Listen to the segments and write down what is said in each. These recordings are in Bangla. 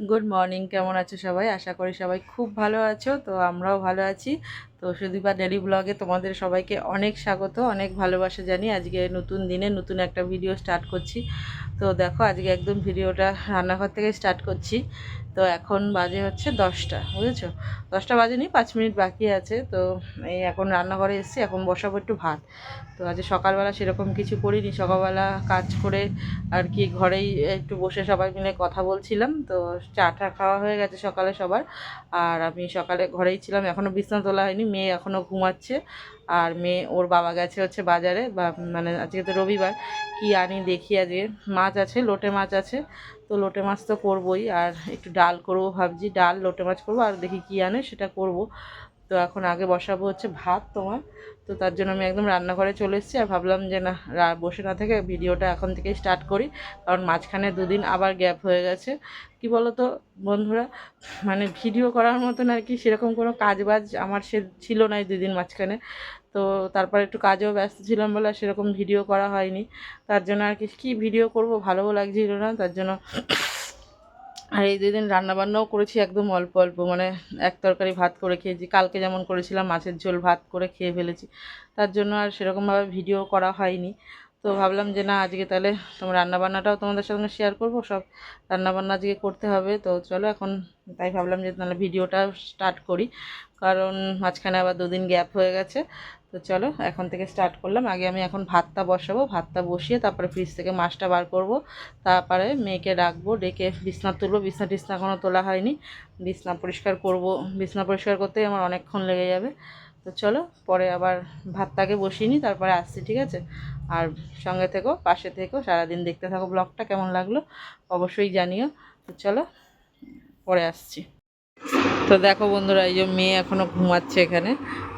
গুড মর্নিং, কেমন আছো সবাই? আশা করি সবাই খুব ভালো আছো। তো আমরাও ভালো আছি। তো সুদীপা ডেলি ব্লগে তোমাদের সবাইকে অনেক স্বাগত, অনেক ভালোবাসা জানি। আজকে নতুন দিনে নতুন একটা ভিডিও স্টার্ট করছি। তো দেখো, আজকে একদম ভিডিওটা রান্নাঘর থেকে স্টার্ট করছি। তো এখন বাজে হচ্ছে 10টা, বুঝেছো? 10টা বাজেনি, 5 মিনিট বাকি আছে। তো এই এখন রান্নাঘরে এসেছি, এখন বসাবো একটু ভাত। তো আজ সকালবেলা সেরকম কিছু করিনি, সকালবেলা কাজ করে আর কি ঘরেই একটু বসে সবাই মিলে কথা বলছিলাম। তো চা টা খাওয়া হয়ে গেছে সকালে সবার। আর আমি সকালে ঘরেই ছিলাম, এখনও বিছানা তোলা হয়নি, মেয়ে এখনও ঘুমাচ্ছে। আর মেয়ে ওর বাবা গেছে হচ্ছে বাজারে, বা মানে আজকে তো রবিবার, কি আনি দেখি। আজকে মাছ আছে, লোটে মাছ আছে। তো লোটে মাছ তো করবোই, আর একটু ডাল করবো ভাবছি, ডাল লোটে মাছ করবো, আর দেখি কি আনে সেটা করব। তো এখন আগে বসাবো হচ্ছে ভাত তোমার। তো তার জন্য আমি একদম রান্নাঘরে চলে এসেছি, আর ভাবলাম যে না, বসে না থেকে ভিডিওটা এখন থেকেই স্টার্ট করি। কারণ মাঝখানে দুদিন আবার গ্যাপ হয়ে গেছে। কি বলো তো বন্ধুরা, মানে ভিডিও করার মতন আর কি সেরকম কোনো কাজ বাজ আমার সে ছিল না এই দুদিন মাঝখানে। তো তারপরে একটু কাজেও ব্যস্ত ছিলাম বলে সেরকম ভিডিও করা হয়নি। তার জন্য আর কি কী ভিডিও করব, ভালোও লাগছিল না, তার জন্য। আর এই দুদিন রান্নাবান্নাও করেছি একদম অল্প অল্প, মানে এক তরকারি ভাত করে খেয়েছি। কালকে যেমন করেছিলাম মাছের ঝোল ভাত করে খেয়ে ফেলেছি। তার জন্য আর সেরকমভাবে ভিডিও করা হয়নি। তো ভাবলাম যে না, আজকে তাহলে তোমার রান্নাবান্নাটাও তোমাদের সঙ্গে শেয়ার করব। সব রান্নাবান্না আজকে করতে হবে, তো চলো এখন। তাই ভাবলাম যে তাহলে ভিডিওটা স্টার্ট করি, কারণ মাঝখানে আবার দুদিন গ্যাপ হয়ে গেছে। তো চলো এখন থেকে স্টার্ট করলাম। আগে আমি এখন ভাতটা বসাবো, ভাতটা বসিয়ে তারপরে ফ্রিজ থেকে মাছটা বার করব। তারপরে মেয়েকে ডাকবো, ডেকে বিছনা তুলবো। বিছনা টিছনা এখনও তোলা হয়নি, বিছনা পরিষ্কার করব। বিছনা পরিষ্কার করতেই আমার অনেকক্ষণ লেগে যাবে। তো চলো পরে আবার ভাতটাকে বসিয়ে নিই, তারপরে আসছি, ঠিক আছে? আর সঙ্গে থেকো, পাশে থেকো, সারাদিন দেখতে থাকো ব্লগটা, কেমন লাগলো অবশ্যই জানিও। তো চলো পরে আসছি। তো দেখো বন্ধুরা, এই যে মেয়ে এখনও ঘুমাচ্ছে এখানে,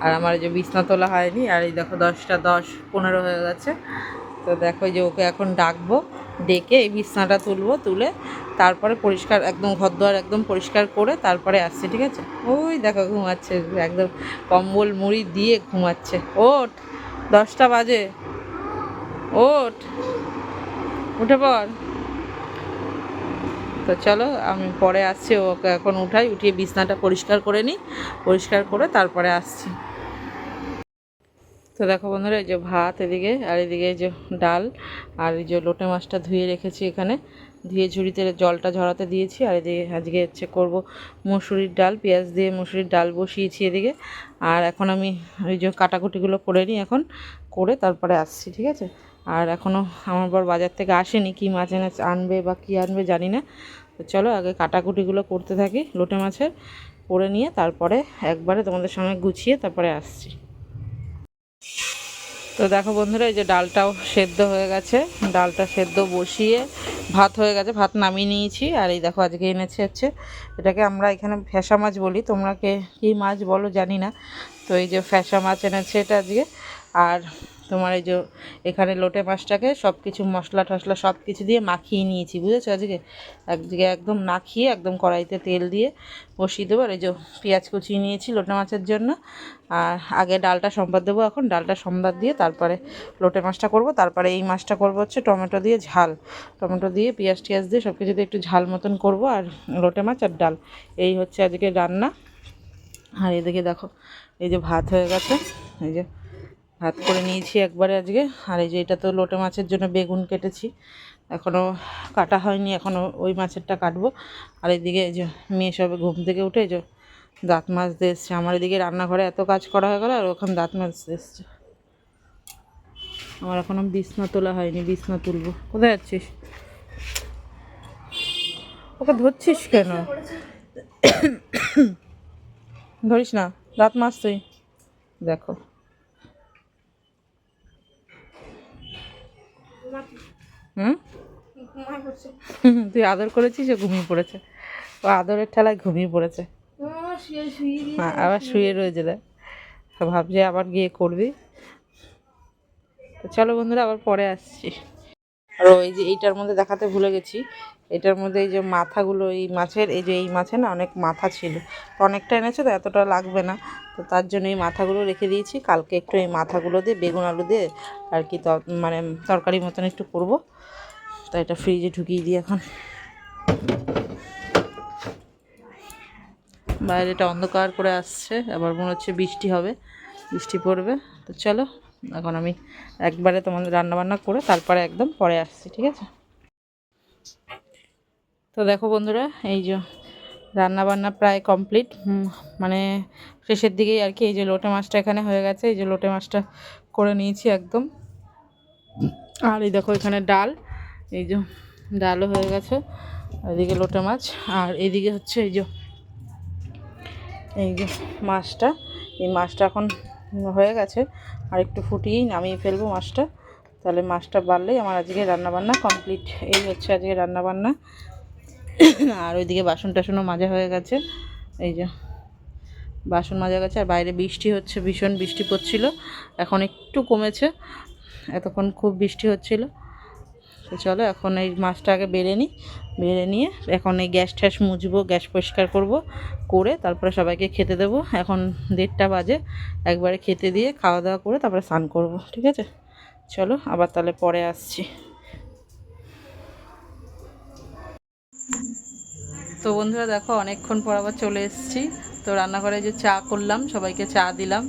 আর আমার এই যে বিছনা তোলা হয়নি। আর এই দেখো 10টা 10-15 হয়ে গেছে। তো দেখো যে ওকে এখন ডাকবো, ডেকে এই বিছনাটা তুলবো, তুলে তারপরে পরিষ্কার একদম ঘরদোয়ার একদম পরিষ্কার করে তারপরে আসছে, ঠিক আছে? ওই দেখো ঘুমাচ্ছে একদম, কম্বল মুড়ি দিয়ে ঘুমাচ্ছে। ওঠ, 10টা বাজে, ওঠ, উঠে পড়। তো চলো আমি পরে আসছি, ওকে এখন উঠাই, উঠিয়ে বিছনাটা পরিষ্কার করে নিই, পরিষ্কার করে তারপরে আসছি। তো দেখো বন্ধুরা, এই যে ভাত এদিকে, আর এদিকে এই যে ডাল, আর এই যে লোটে মাছটা ধুয়ে রেখেছি এখানে, ধুয়ে ঝুড়িতে জলটা ঝরাতে দিয়েছি। আর এদিকে আজকে হচ্ছে করবো মুসুরির ডাল, পেঁয়াজ দিয়ে মুসুরির ডাল বসিয়েছি এদিকে। আর এখন আমি ওই যে কাটাকুটিগুলো করে নিই এখন, করে তারপরে আসছি, ঠিক আছে? আর এখনও আমার বর বাজার থেকে আসেনি, কি মাছ এনে আনবে বা কী আনবে জানি না। তো চলো আগে কাটাকুটিগুলো করতে থাকি লোটে মাছের, করে নিয়ে তারপরে একবারে তোমাদের সঙ্গে গুছিয়ে তারপরে আসছি। তো দেখো বন্ধুরা, এই যে ডালটাও সেদ্ধ হয়ে গেছে, ডালটা সেদ্ধ বসিয়ে ভাত হয়ে গেছে, ভাত নামিয়ে নিয়েছি। আর এই দেখো আজকে এনেছে হচ্ছে, এটাকে আমরা এখানে ফ্যাসা মাছ বলি, তোমরা কে কী মাছ বলো জানি না। তো এই যে ফ্যাসা মাছ এনেছে এটা আজকে। আর তোমার এই যে এখানে লোটে মাছটাকে সব কিছু মশলা টশলা সব কিছু দিয়ে মাখিয়ে নিয়েছি, বুঝেছো? আজকে একদম মাখিয়ে একদম কড়াইতে তেল দিয়ে বসিয়ে দেবো। আর এই যে পেঁয়াজ কুচিয়ে নিয়েছি লোটে মাছের জন্য। আর আগে ডালটা সম্বাদ দেবো, এখন ডালটা সম্বাদ দিয়ে তারপরে লোটে মাছটা করব। তারপরে এই মাছটা করব হচ্ছে টমেটো দিয়ে ঝাল, টমেটো দিয়ে পেঁয়াজ টিয়াজ দিয়ে সব কিছু দিয়ে একটু ঝাল মতন করব। আর লোটে মাছ আর ডাল, এই হচ্ছে আজকে রান্না। আর এদিকে দেখো, এই যে ভাত হয়ে গেছে, এই যে ভাত করে নিয়েছি একবারে আজকে। আর এই যে এটা তো লোটে মাছের জন্য বেগুন কেটেছি, এখনও কাটা হয়নি, এখনও ওই মাছেরটা কাটবো। আর এদিকে এই যে মেয়ে সবে ঘুম থেকে উঠে এই যে দাঁত মাজতে এসছে। আমার এদিকে রান্নাঘরে এত কাজ করা হয়ে গেলো, আর ওখানে দাঁত মাজতে এসছে। আমার এখনও বিছনা তোলা হয়নি, বিছনা তুলবো। কোথায় যাচ্ছিস? ওকে ধরছিস কেন? ধরিস না, দাঁত মাজ তুই। দেখো হুম তুই আদর করেছিস, ও ঘুমিয়ে পড়েছে। ও আদরের ঠেলায় ঘুমিয়ে পড়েছে। আবার শুয়ে রয়েছে, দেখ ভাবছে আবার গিয়ে করবি। তো চলো বন্ধুরা, আবার পরে আসছি। আর ওই যে এইটার মধ্যে দেখাতে ভুলে গেছি, এটার মধ্যে এই যে মাথাগুলো, এই মাছের, এই যে এই মাছে না অনেক মাথা ছিল, তো অনেকটা এনেছে, তো এতটা লাগবে না। তো তার জন্য এই মাথাগুলো রেখে দিয়েছি, কালকে একটু এই মাথাগুলো দিয়ে বেগুন আলু দিয়ে আর কি মানে তরকারি মতন একটু করব। তো এটা ফ্রিজে ঢুকিয়ে দিই এখন। বাইরেটা অন্ধকার করে আসছে, আবার মনে হচ্ছে বৃষ্টি হবে, বৃষ্টি পড়বে। তো চলো এখন আমি একবারে তোমাদের রান্নাবান্না করে তারপরে একদম পরে আসছি, ঠিক আছে? তো দেখো বন্ধুরা, এই যে রান্নাবান্না প্রায় কমপ্লিট, মানে শেষের দিকেই আর কি। এই যে লোটে মাছটা এখানে হয়ে গেছে, এই যে লোটে মাছটা করে নিয়েছি একদম। আর এই দেখো এখানে ডাল, এই যে ডালও হয়ে গেছে, এদিকে লোটে মাছ, আর এইদিকে হচ্ছে এই যে মাছটা, এই মাছটা এখন হয়ে গেছে, আর একটু ফুটিয়েই নামিয়ে ফেলবো মাছটা, তাহলে মাছটা বাড়লেই আমার আজকে রান্নাবান্না কমপ্লিট। এই হচ্ছে আজকে রান্নাবান্না। আর ওইদিকে বাসন টাসনও মাজা হয়ে গেছে, এই যে বাসন মাজা গেছে। আর বাইরে বৃষ্টি হচ্ছে, ভীষণ বৃষ্টি পড়ছিল, এখন একটু কমেছে, এতক্ষণ খুব বৃষ্টি হচ্ছিল। তো চলো এখন এই মাছটা আগে বেড়ে নিই, বেড়ে নিয়ে এখন এই গ্যাস ট্যাস মুছবো, গ্যাস পরিষ্কার করব, করে তারপরে সবাইকে খেতে দেবো। এখন 1:30 বাজে, একবারে খেতে দিয়ে খাওয়া দাওয়া করে তারপরে স্নান করব, ঠিক আছে? চলো আবার তাহলে পরে আসছি। তো বন্ধুরা দেখো, অনেকক্ষণ পর আবার চলে এসেছি। তো রান্নাঘরে যে চা করলাম, সবাইকে চা দিলাম,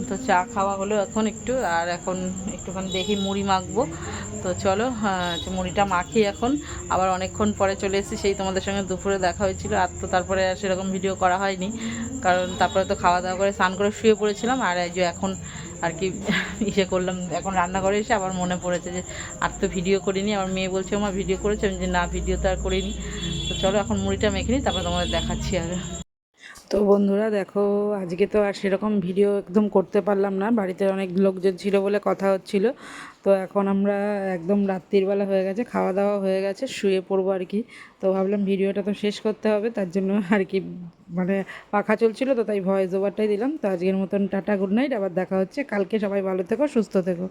তো চা খাওয়া হলো এখন একটু। আর এখন একটুখানি দেখি মুড়ি মাখবো। তো চলো মুড়িটা মাখি এখন। আবার অনেকক্ষণ পরে চলে এসেছি, সেই তোমাদের সঙ্গে দুপুরে দেখা হয়েছিল, আর তো তারপরে আর সেরকম ভিডিও করা হয়নি, কারণ তারপরে তো খাওয়া দাওয়া করে স্নান করে শুয়ে পড়েছিলাম। আর এই যে এখন আর কি করলাম, এখন রান্নাঘরে এসে আবার মনে পড়েছে যে আর তো ভিডিও করিনি। আমার মেয়ে বলছে আমার ভিডিও করেছে, আমি যে না, ভিডিও তো আর করিনি। তো চলো এখন মুড়িটা মেখে নিই, তারপরে তোমাদের দেখাচ্ছি আগে। তো বন্ধুরা দেখো, আজকে তো আর সেরকম ভিডিও একদম করতে পারলাম না, বাড়িতে অনেক লোকজন ছিল বলে কথা হচ্ছিল। তো এখন আমরা একদম রাত্রিবেলা হয়ে গেছে, খাওয়া দাওয়া হয়ে গেছে, শুয়ে পড়বো আর কি। তো ভাবলাম ভিডিওটা তো শেষ করতে হবে, তার জন্য আর কি, মানে পাখা চলছিল তো তাই ভয়েস ওভারটাই দিলাম। তো আজকের মতন টাটা, গুড নাইট, আবার দেখা হচ্ছে কালকে। সবাই ভালো থেকো, সুস্থ থেকো।